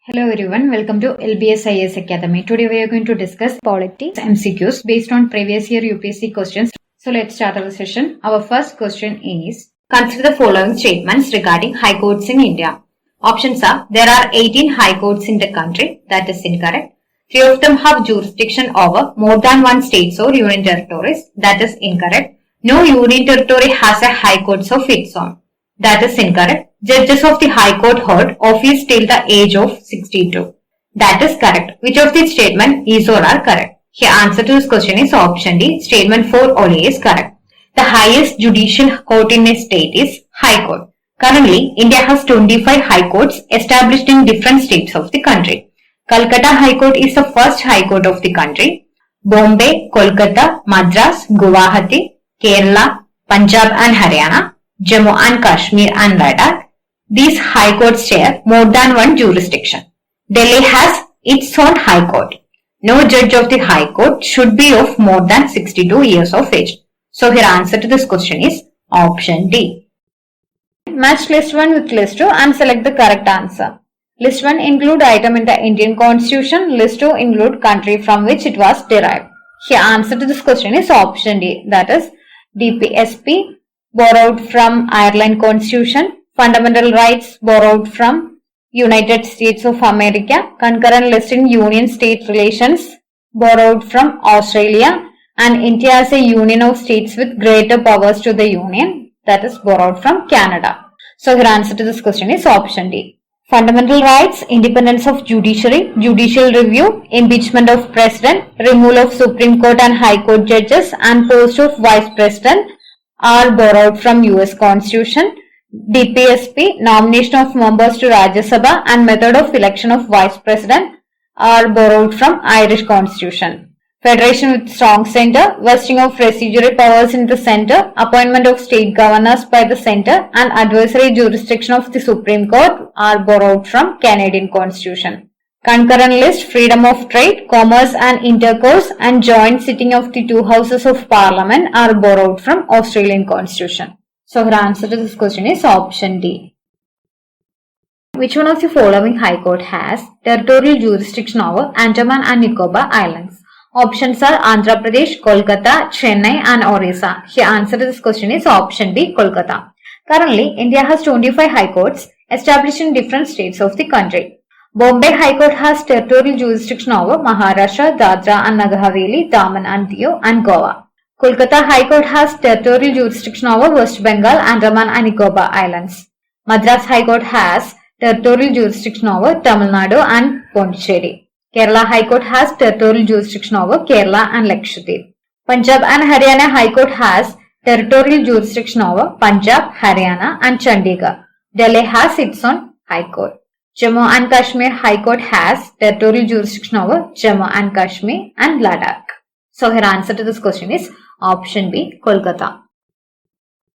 Hello everyone, welcome to LBS IAS Academy. Today we are going to discuss politics MCQs based on previous year UPSC questions. So let's start our session. Our first question is, consider the following statements regarding high courts in India. Options are, there are 18 high courts in the country. That is incorrect. 3 of them have jurisdiction over more than one states or union territories. That is incorrect. No union territory has a high courts of its own. That is incorrect. Judges of the High Court hold office till the age of 62. That is correct. Which of these statements is or are correct? Here answer to this question is option D. Statement 4 only is correct. The highest judicial court in a state is High Court. Currently, India has 25 High Courts established in different states of the country. Calcutta High Court is the first High Court of the country. Bombay, Kolkata, Madras, Guwahati, Kerala, Punjab and Haryana, Jammu and Kashmir and Ladakh. These high courts share more than one jurisdiction. Delhi has its own high court. No judge of the high court should be of more than 62 years of age. So here answer to this question is option D. Match list 1 with list 2 and select the correct answer. List 1 include item in the Indian Constitution. List 2 include country from which it was derived. Here answer to this question is option D. That is DPSP borrowed from Ireland Constitution. Fundamental rights borrowed from United States of America. Concurrent list in Union State relations borrowed from Australia. And India as a union of states with greater powers to the union. That is borrowed from Canada. So your answer to this question is option D. Fundamental rights, independence of judiciary, judicial review, impeachment of president, removal of Supreme Court and High Court judges and post of vice president are borrowed from US Constitution. DPSP, nomination of members to Rajya Sabha and method of election of vice president are borrowed from Irish Constitution. Federation with strong centre, vesting of residuary powers in the centre, appointment of state governors by the centre and advisory jurisdiction of the Supreme Court are borrowed from Canadian Constitution. Concurrent list, freedom of trade, commerce and intercourse and joint sitting of the two houses of parliament are borrowed from Australian Constitution. So her answer to this question is option D. Which one of the following High Court has territorial jurisdiction over Andaman and Nicobar Islands? Options are Andhra Pradesh, Kolkata, Chennai and Orissa. Here answer to this question is option B, Kolkata. Currently, India has 25 High Courts established in different states of the country. Bombay High Court has territorial jurisdiction over Maharashtra, Dadra and Nagar Haveli, Daman and Diu and Goa. Kolkata High Court has territorial jurisdiction over West Bengal, Andaman and Nicobar Islands. Madras High Court has territorial jurisdiction over Tamil Nadu and Pondicherry. Kerala High Court has territorial jurisdiction over Kerala and Lakshadweep. Punjab and Haryana High Court has territorial jurisdiction over Punjab, Haryana and Chandigarh. Delhi has its own High Court. Jammu and Kashmir High Court has territorial jurisdiction over Jammu and Kashmir and Ladakh. So her answer to this question is option B, Kolkata.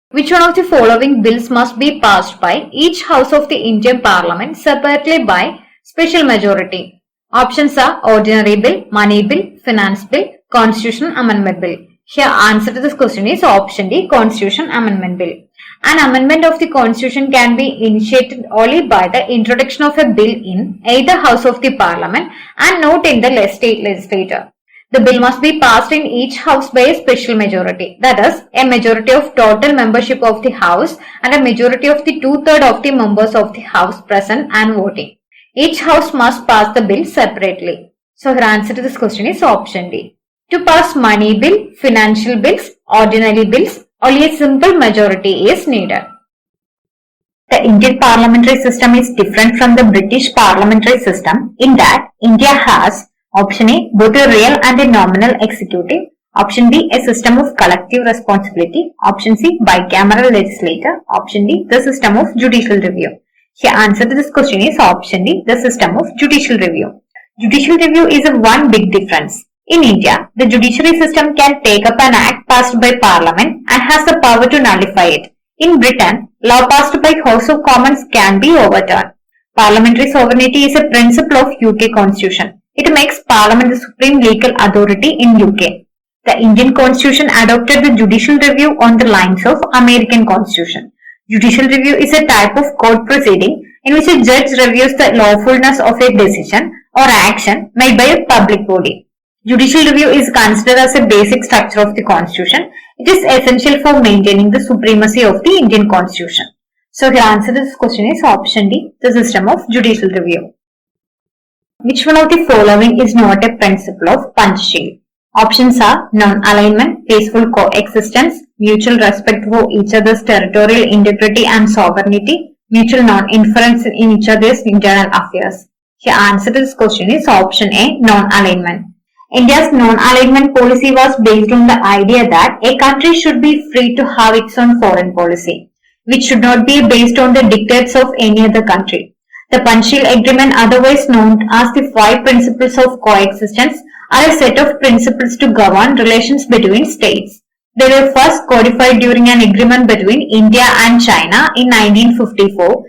Which one of the following bills must be passed by each house of the Indian Parliament separately by special majority? Options are Ordinary Bill, Money Bill, Finance Bill, Constitution Amendment Bill. Here answer to this question is option D, Constitution Amendment Bill. An amendment of the Constitution can be initiated only by the introduction of a bill in either house of the Parliament and not in the state legislature. The bill must be passed in each house by a special majority, that is, a majority of total membership of the house and a majority of the 2/3 of the members of the house present and voting. Each house must pass the bill separately. So her answer to this question is option D. To pass money bill, financial bills, ordinary bills, only a simple majority is needed. The Indian parliamentary system is different from the British parliamentary system in that India has option A, both a real and a nominal executive. Option B, a system of collective responsibility. Option C, bicameral legislature. Option D, the system of judicial review. Here answer to this question is option D, the system of judicial review. Judicial review is a one big difference. In India, the judiciary system can take up an act passed by Parliament and has the power to nullify it. In Britain, law passed by House of Commons can be overturned. Parliamentary sovereignty is a principle of UK Constitution. It makes Parliament the supreme legal authority in UK. The Indian Constitution adopted the judicial review on the lines of American Constitution. Judicial review is a type of court proceeding in which a judge reviews the lawfulness of a decision or action made by a public body. Judicial review is considered as a basic structure of the Constitution. It is essential for maintaining the supremacy of the Indian Constitution. So the answer to this question is option D, the system of judicial review. Which one of the following is not a principle of Panchsheel? Options are non-alignment, peaceful coexistence, mutual respect for each other's territorial integrity and sovereignty, mutual non-interference in each other's internal affairs. The answer to this question is option A, non-alignment. India's non-alignment policy was based on the idea that a country should be free to have its own foreign policy, which should not be based on the dictates of any other country. The Panchsheel Agreement, otherwise known as the 5 Principles of Coexistence, are a set of principles to govern relations between states. They were first codified during an agreement between India and China in 1954.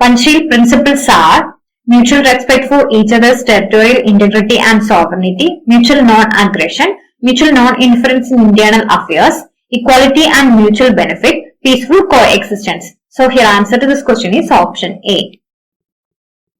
Panchsheel principles are mutual respect for each other's territorial integrity and sovereignty, mutual non-aggression, mutual non-interference in internal affairs, equality and mutual benefit, peaceful coexistence. So here answer to this question is option A.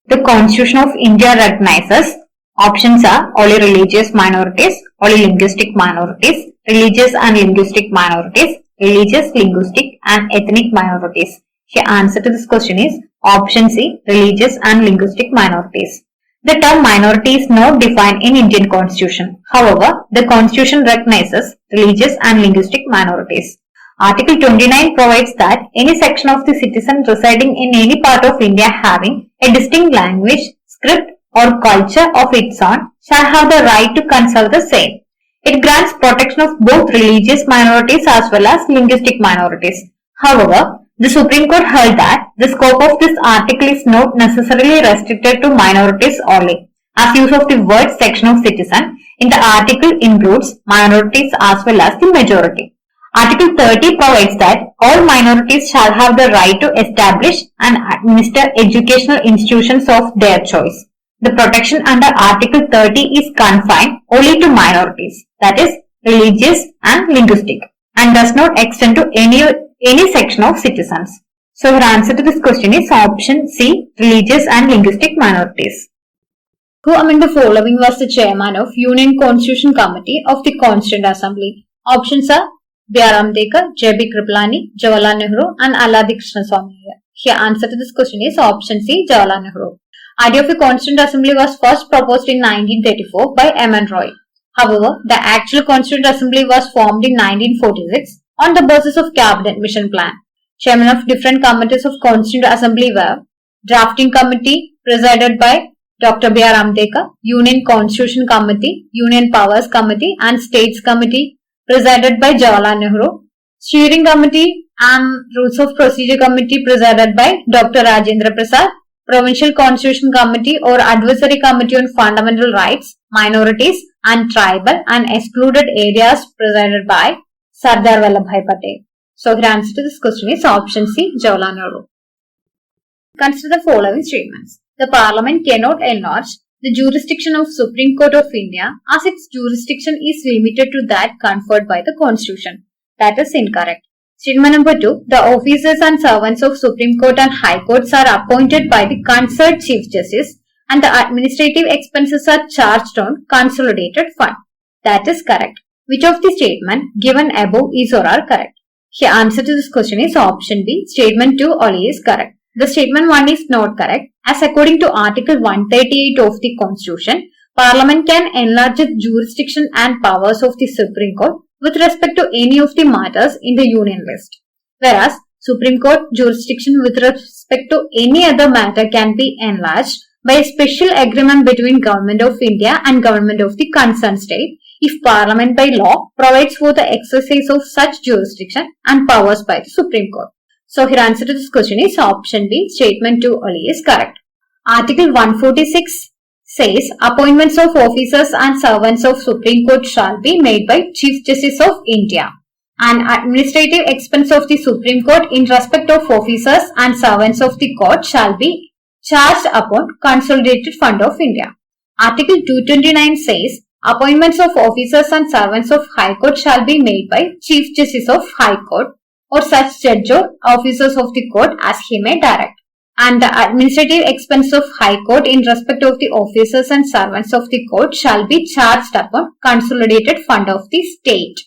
The Constitution of India recognizes options are only religious minorities, only linguistic minorities, religious and linguistic minorities, religious, linguistic and ethnic minorities. The answer to this question is option C, religious and linguistic minorities. The term minority is not defined in Indian Constitution. However, the Constitution recognizes religious and linguistic minorities. Article 29 provides that any section of the citizen residing in any part of India having a distinct language, script or culture of its own shall have the right to consult the same. It grants protection of both religious minorities as well as linguistic minorities. However, the Supreme Court held that the scope of this article is not necessarily restricted to minorities only, as use of the word section of citizen in the article includes minorities as well as the majority. Article 30 provides that all minorities shall have the right to establish and administer educational institutions of their choice. The protection under Article 30 is confined only to minorities, that is, religious and linguistic, and does not extend to any section of citizens. So your answer to this question is option C, religious and linguistic minorities. Who among the following was the chairman of Union Constitution Committee of the Constituent Assembly? Options are B.R. Ambedkar, J.B. Kripalani, Jawaharlal Nehru and Alladi Krishnaswamy. Here answer to this question is option C, Jawaharlal Nehru. Idea of the Constituent Assembly was first proposed in 1934 by M.N. Roy. However, the actual Constituent Assembly was formed in 1946 on the basis of Cabinet Mission Plan. Chairmen of different committees of Constituent Assembly were Drafting Committee presided by Dr. B.R. Ambedkar, Union Constitution Committee, Union Powers Committee and States Committee presided by Jawaharlal Nehru, Steering Committee and Rules of Procedure Committee presided by Dr. Rajendra Prasad, Provincial Constitution Committee or Advisory Committee on Fundamental Rights, Minorities and Tribal and Excluded Areas presided by Sardar Vallabhbhai Patel. So the answer to this question is option C, Jawaharlal Nehru. Consider the following statements. The Parliament cannot enlarge the jurisdiction of Supreme Court of India as its jurisdiction is limited to that conferred by the Constitution. That is incorrect. Statement number 2. The officers and servants of Supreme Court and High Courts are appointed by the concerned Chief Justice and the administrative expenses are charged on consolidated fund. That is correct. Which of the statement given above is or are correct? The answer to this question is option B. Statement 2 only is correct. The statement 1 is not correct, as according to Article 138 of the Constitution, Parliament can enlarge its jurisdiction and powers of the Supreme Court with respect to any of the matters in the Union list. Whereas, Supreme Court jurisdiction with respect to any other matter can be enlarged by a special agreement between Government of India and Government of the concerned state if Parliament by law provides for the exercise of such jurisdiction and powers by the Supreme Court. So here answer to this question is option B. Statement 2 only is correct. Article 146 says appointments of officers and servants of Supreme Court shall be made by Chief Justice of India. And administrative expense of the Supreme Court in respect of officers and servants of the court shall be charged upon Consolidated Fund of India. Article 229 says appointments of officers and servants of High Court shall be made by Chief Justice of High Court or such judge or officers of the court as he may direct. and the administrative expense of High Court in respect of the officers and servants of the court shall be charged upon consolidated fund of the state.